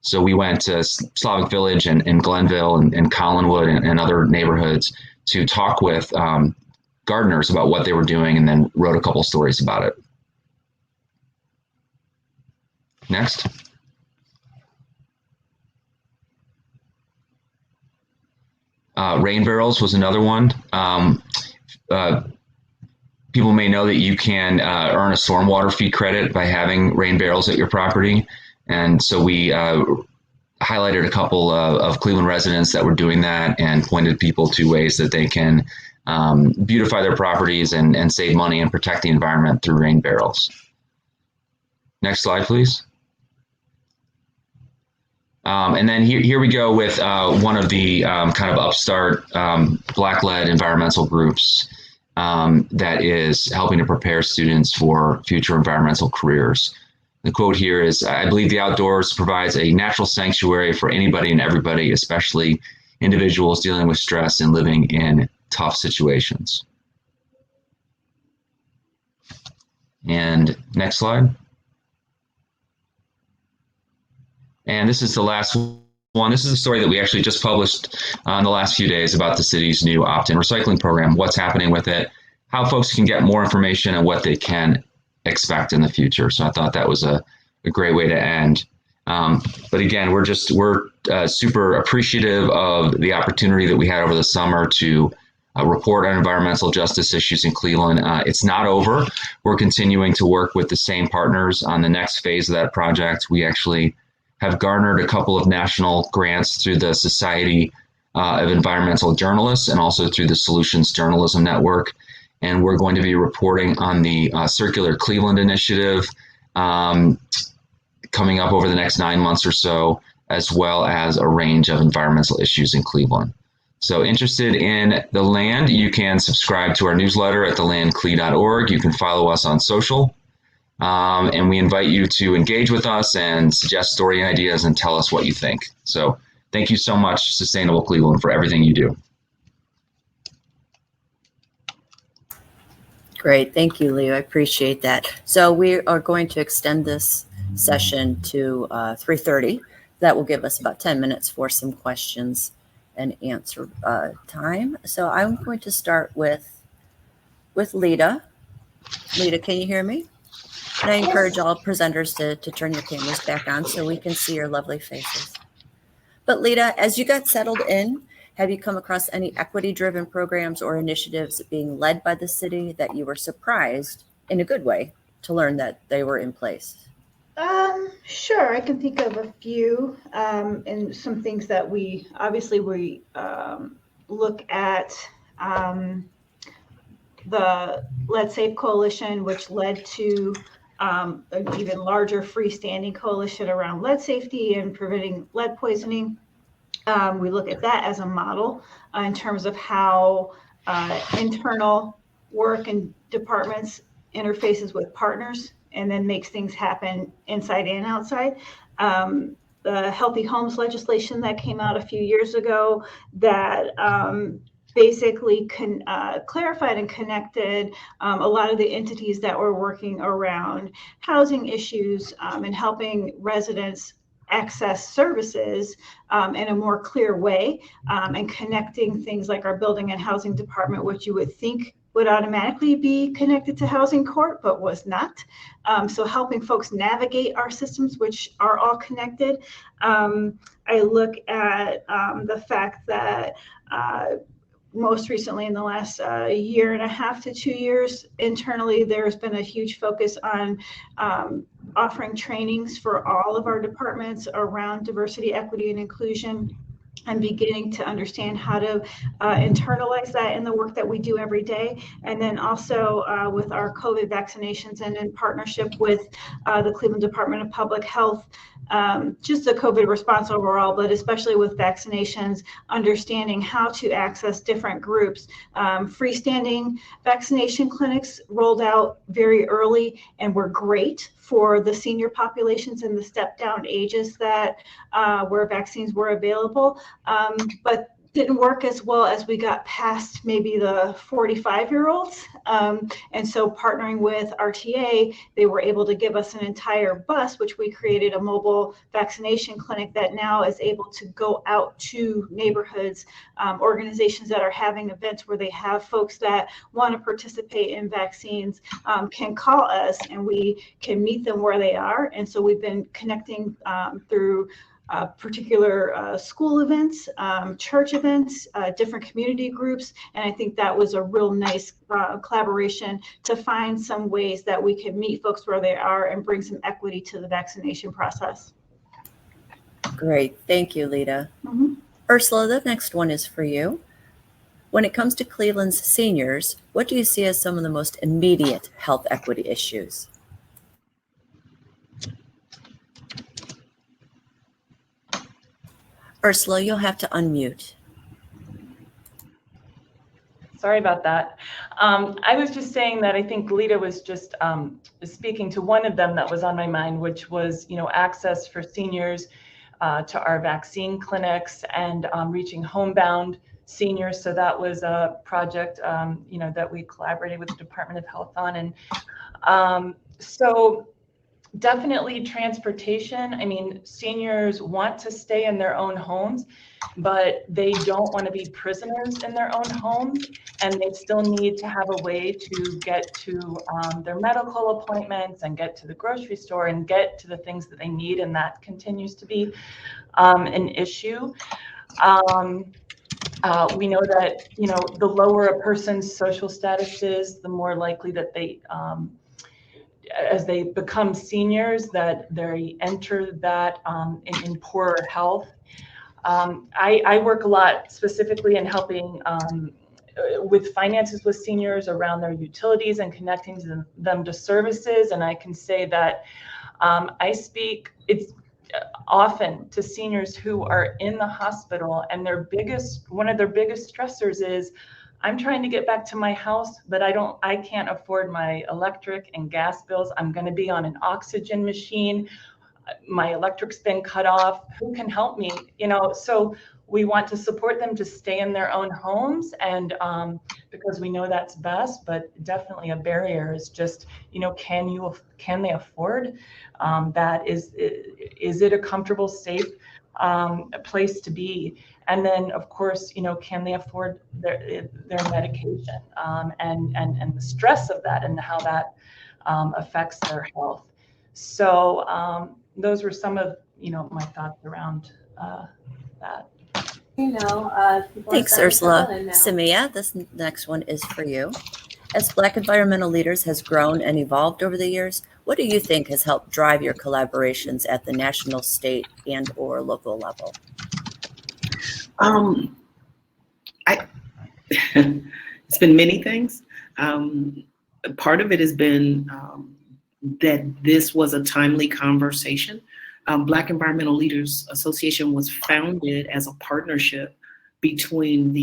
S6: So we went to Slavic Village and Glenville and Collinwood and other neighborhoods to talk with gardeners about what they were doing, and then wrote a couple stories about it. Next. Rain barrels was another one. People may know that you can earn a stormwater fee credit by having rain barrels at your property. And so we highlighted a couple of Cleveland residents that were doing that and pointed people to ways that they can beautify their properties and save money and protect the environment through rain barrels. Next slide, please. And then here we go with one of the kind of upstart black-led environmental groups that is helping to prepare students for future environmental careers. The quote here is, "I believe the outdoors provides a natural sanctuary for anybody and everybody, especially individuals dealing with stress and living in tough situations." And next slide. And this is the last one. This is a story that we actually just published in the last few days about the city's new opt-in recycling program, what's happening with it, how folks can get more information, and what they can expect in the future. So I thought that was a great way to end. But again, we're super appreciative of the opportunity that we had over the summer to report on environmental justice issues in Cleveland. It's not over. We're continuing to work with the same partners on the next phase of that project. We actually have garnered a couple of national grants through the Society of Environmental Journalists and also through the Solutions Journalism Network. And we're going to be reporting on the Circular Cleveland Initiative coming up over the next 9 months or so, as well as a range of environmental issues in Cleveland. So interested in the land, you can subscribe to our newsletter at thelandcle.org. You can follow us on social. And we invite you to engage with us and suggest story ideas and tell us what you think. So thank you so much, Sustainable Cleveland, for everything you do.
S2: Great. Thank you, Leo. I appreciate that. So we are going to extend this session to 3:30. That will give us about 10 minutes for some questions and answer time. So I'm going to start with Lita. Lita, can you hear me? And I encourage all presenters to turn your cameras back on so we can see your lovely faces. But Lita, as you got settled in, have you come across any equity-driven programs or initiatives being led by the city that you were surprised, in a good way, to learn that they were in place?
S3: Sure, I can think of a few, and some things that we look at. The Let's Save Coalition, which led to an even larger freestanding coalition around lead safety and preventing lead poisoning. We look at that as a model in terms of how internal work and departments interfaces with partners and then makes things happen inside and outside. The Healthy Homes legislation that came out a few years ago that basically clarified and connected a lot of the entities that were working around housing issues and helping residents access services in a more clear way, and connecting things like our building and housing department, which you would think would automatically be connected to housing court, but was not. So helping folks navigate our systems, which are all connected. I look at the fact that most recently in the last year and a half to 2 years, internally, there's been a huge focus on offering trainings for all of our departments around diversity, equity, and inclusion, and beginning to understand how to internalize that in the work that we do every day. And then also with our COVID vaccinations and in partnership with the Cleveland Department of Public Health, just the COVID response overall, but especially with vaccinations, understanding how to access different groups. Freestanding vaccination clinics rolled out very early and were great for the senior populations and the step down ages that where vaccines were available. But didn't work as well as we got past maybe the 45-year-olds. And so partnering with RTA, they were able to give us an entire bus, which we created a mobile vaccination clinic that now is able to go out to neighborhoods, organizations that are having events where they have folks that want to participate in vaccines, can call us and we can meet them where they are. And so we've been connecting through particular school events, church events, different community groups. And I think that was a real nice collaboration to find some ways that we can meet folks where they are and bring some equity to the vaccination process.
S2: Great. Thank you, Lita.
S3: Mhm.
S2: Ursula, the next one is for you. When it comes to Cleveland's seniors, what do you see as some of the most immediate health equity issues? Ursula, you'll have to unmute.
S4: Sorry about that. I was just saying that I think Lita was just speaking to one of them that was on my mind, which was, access for seniors to our vaccine clinics and reaching homebound seniors. So that was a project, that we collaborated with the Department of Health on. And so definitely transportation. I mean, seniors want to stay in their own homes, but they don't want to be prisoners in their own homes, and they still need to have a way to get to their medical appointments and get to the grocery store and get to the things that they need, and that continues to be an issue. We know that, the lower a person's social status is, the more likely that they as they become seniors, that they enter that in poorer health. I work a lot specifically in helping with finances with seniors around their utilities and connecting them to services. And I can say that it's often to seniors who are in the hospital, and one of their biggest stressors is, I'm trying to get back to my house, but I can't afford my electric and gas bills. I'm going to be on an oxygen machine. My electric's been cut off. Who can help me? So we want to support them to stay in their own homes, and because we know that's best, but definitely a barrier is just, can they afford that? Is it a comfortable, safe place to be? And then, of course, can they afford their medication and the stress of that and how that affects their health? So those were some of my thoughts around that.
S2: Thanks, Ursula. SeMia, this next one is for you. As Black environmental leaders has grown and evolved over the years, what do you think has helped drive your collaborations at the national, state, and/or local level?
S5: It's been many things. Part of it has been that this was a timely conversation. Black Environmental Leaders Association was founded as a partnership between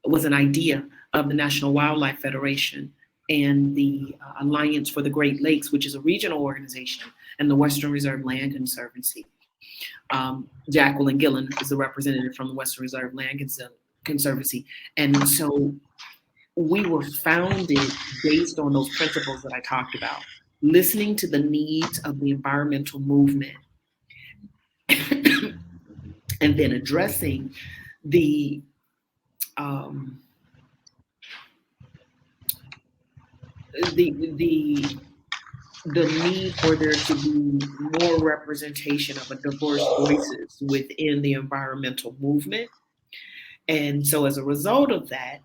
S5: was an idea of the National Wildlife Federation and the Alliance for the Great Lakes, which is a regional organization, and the Western Reserve Land Conservancy. Jacqueline Gillen is the representative from the Western Reserve Land Conservancy. And so we were founded based on those principles that I talked about, listening to the needs of the environmental movement and then addressing the need for there to be more representation of a diverse voices within the environmental movement. And so as a result of that,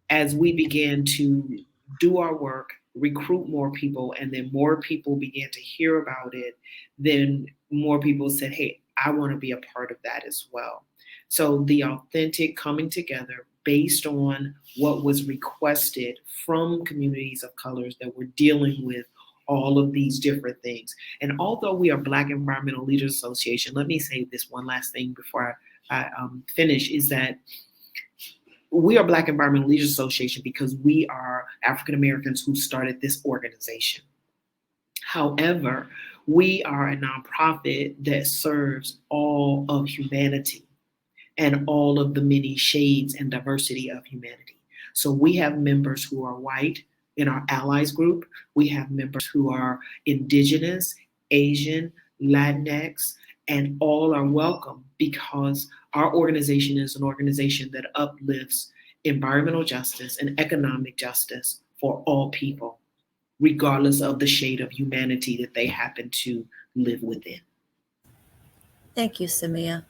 S5: as we began to do our work, recruit more people, and then more people began to hear about it, then more people said, hey, I want to be a part of that as well. So the authentic coming together based on what was requested from communities of colors that were dealing with all of these different things. And although we are Black Environmental Leaders Association, let me say this one last thing before I finish, is that we are Black Environmental Leaders Association because we are African Americans who started this organization. However, we are a nonprofit that serves all of humanity. and all of the many shades and diversity of humanity. So we have members who are white in our allies group. We have members who are indigenous, Asian, Latinx, and all are welcome because our organization is an organization that uplifts environmental justice and economic justice for all people, regardless of the shade of humanity that they happen to live within.
S2: Thank you, SeMia.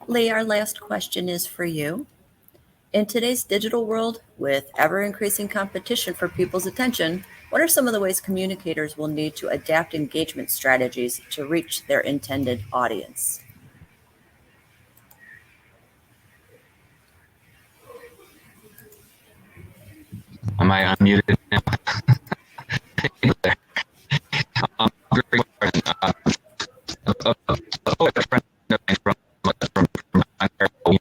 S2: Lee, our last question is for you. In today's digital world, with ever-increasing competition for people's attention, what are some of the ways communicators will need to adapt engagement strategies to reach their intended audience?
S6: Am I unmuted now? Great question. A friend of mine from Ontario,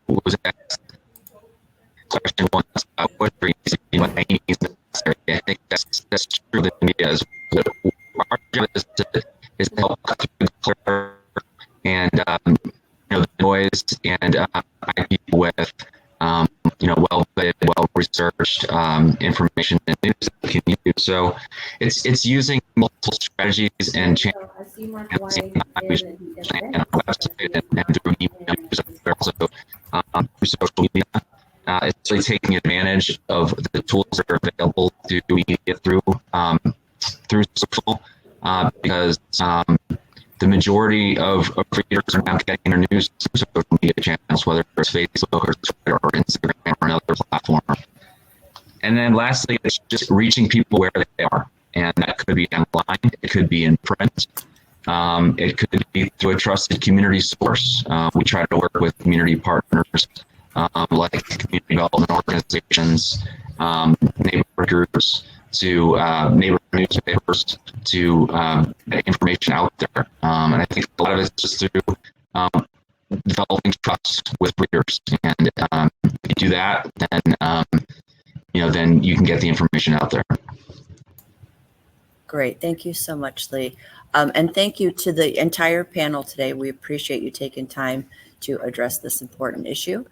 S6: was asked question one, what reason what needs necessary. I think that's true of the media as well. Our job is to help clear and the noise and provide people with well-vetted, well-researched information and news that we can use. So it's using multiple strategies and channels on our website and through email, also through social media. It's really taking advantage of the tools that are available to media through social, because the majority of readers are now getting their news through social media channels, whether it's Facebook or Twitter or Instagram or another platform. And then lastly, it's just reaching people where they are. And that could be online, it could be in print, it could be through a trusted community source. We try to work with community partners like community development organizations, neighborhood groups, to neighborhood newspapers, to get information out there. And I think a lot of it's just through developing trust with readers. And if you do that, then you can get the information out there.
S2: Great. Thank you so much, Lee. And thank you to the entire panel today. We appreciate you taking time to address this important issue.